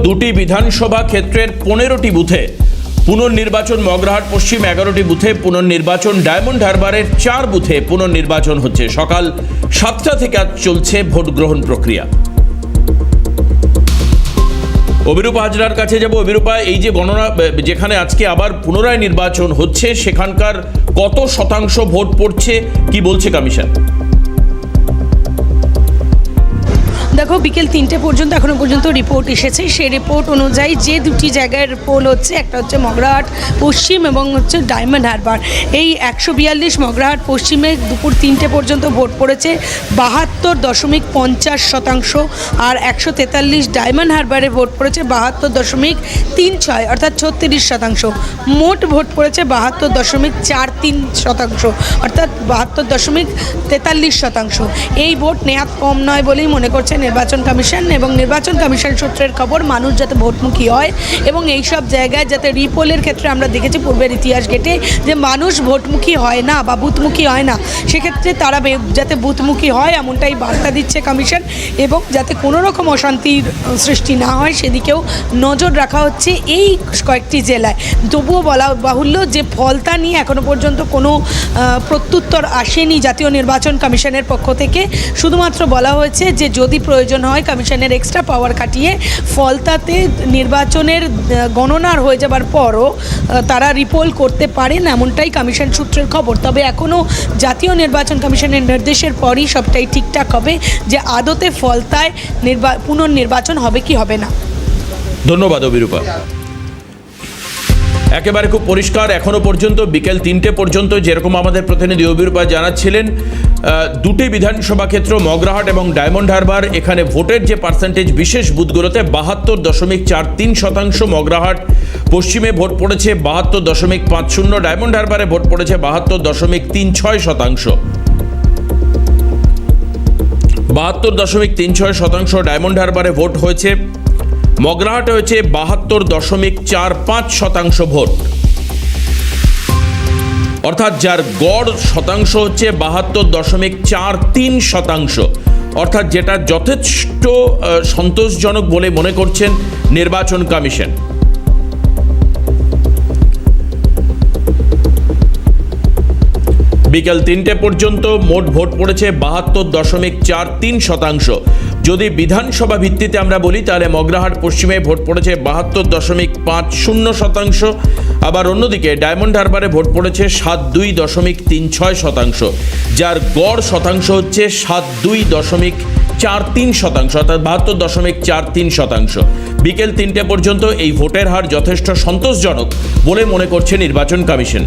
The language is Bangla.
দুটি বিধানসভা ক্ষেত্রের 15টি বুথে পুনর্নির্বাচন, মগরাহাট পশ্চিম 11টি বুথে পুনর্নির্বাচন, ডায়মন্ড হারবারের 4 বুথে পুনর্নির্বাচন হচ্ছে। সকাল 7টা থেকে আজ চলছে ভোট গ্রহণ প্রক্রিয়া। অভিরূপা হাজরার কাছে যাব। অভিরূপা, এই যে গণনা যেখানে আজকে আবার পুনরায় নির্বাচন হচ্ছে, সেখানকার কত শতাংশ ভোট পড়ছে, কি বলছে কমিশন? দেখো, বিকেল 3টে পর্যন্ত এখনো পর্যন্ত রিপোর্ট এসেছে। সেই রিপোর্ট অনুযায়ী যে দুটি জায়গায় পোল হচ্ছে, একটা হচ্ছে মগরাহাট পশ্চিম এবং হচ্ছে ডায়মন্ড হারবার। এই 142 মগরাহাট পশ্চিমে দুপুর 3টে পর্যন্ত ভোট পড়েছে 72.50%, আর 143 ডায়মন্ড হারবারে ভোট পড়েছে 72.36, অর্থাৎ 36%। মোট ভোট পড়েছে 72.43%, অর্থাৎ 72.43%। এই ভোট নেহাত কম নয় বলেই মনে করছে নির্বাচন কমিশন, এবং নির্বাচন কমিশন সূত্রের খবর মানুষ যাতে ভোটমুখী হয় এবং এই সব জায়গায় যাতে রিপোলের ক্ষেত্রে আমরা দেখেছি পূর্বের ইতিহাস ঘেটে যে মানুষ ভোটমুখী হয় না বা বুথমুখী হয় না, সেক্ষেত্রে তারা যাতে বুথমুখী হয় এমনটাই বার্তা দিচ্ছে কমিশন, এবং যাতে কোনো রকম অশান্তির সৃষ্টি না হয় সেদিকেও নজর রাখা হচ্ছে এই কয়েকটি জেলায়। তবুও বলা বাহুল্য যে ফলতা নিয়ে এখনো পর্যন্ত কোনো প্রত্যুত্তর আসেনি জাতীয় নির্বাচন কমিশনের পক্ষ থেকে। শুধুমাত্র বলা হয়েছে যে যদি প্রয়োজন হয় কমিশনের এক্সট্রা পাওয়ার খাটিয়ে ফলতাতে নির্বাচনের গণনার হয়ে যাবার পরও তারা রিপোল করতে পারেন, এমনটাই কমিশন সূত্রের খবর। তবে এখনও জাতীয় নির্বাচন কমিশনের নির্দেশের পরই সবটাই ঠিকঠাক হবে যে আদতে ফলতায় পুনর্নির্বাচন হবে কি হবে না। ধন্যবাদ অভিরূপা। একেবারে খুব পরিষ্কার এখনো পর্যন্ত বিকেল 3টে পর্যন্ত, যেরকম আমাদের প্রতিনিধি অভিরূপা জানাচ্ছিলেন, দুটি বিধানসভা ক্ষেত্র মগরাহাট এবং ডায়মন্ড হারবার, এখানে ভোটের যে পার্সেন্টেজ বিশেষ বুথগুলোতে 72.43%। মগরাহাট পশ্চিমে ভোট পড়েছে 72.50, ডায়মন্ড হারবারে ভোট পড়েছে 72.36%। 72.36% ডায়মন্ড হারবারে ভোট হয়েছে। মগরাহাটে হয়েছে 72.45% ভোট, অর্থাৎ যার গড় শতাংশ হচ্ছে 72.43%, অর্থাৎ যেটা যথেষ্ট সন্তোষজনক বলে মনে করছেন নির্বাচন কমিশন। বিকেল 3টে পর্যন্ত মোট ভোট পড়েছে 72.43%। যদি বিধানসভা ভিত্তিতে আমরা বলি তাহলে মগরাহাট পশ্চিমে ভোট পড়েছে 72.50%, আবার অন্যদিকে ডায়মন্ড হারবারে ভোট পড়েছে 72.36%, যার গড় শতাংশ হচ্ছে 72.43%, অর্থাৎ 72.43%। বিকেল 3টে পর্যন্ত এই ভোটের হার যথেষ্ট সন্তোষজনক বলে মনে করছে নির্বাচন কমিশন।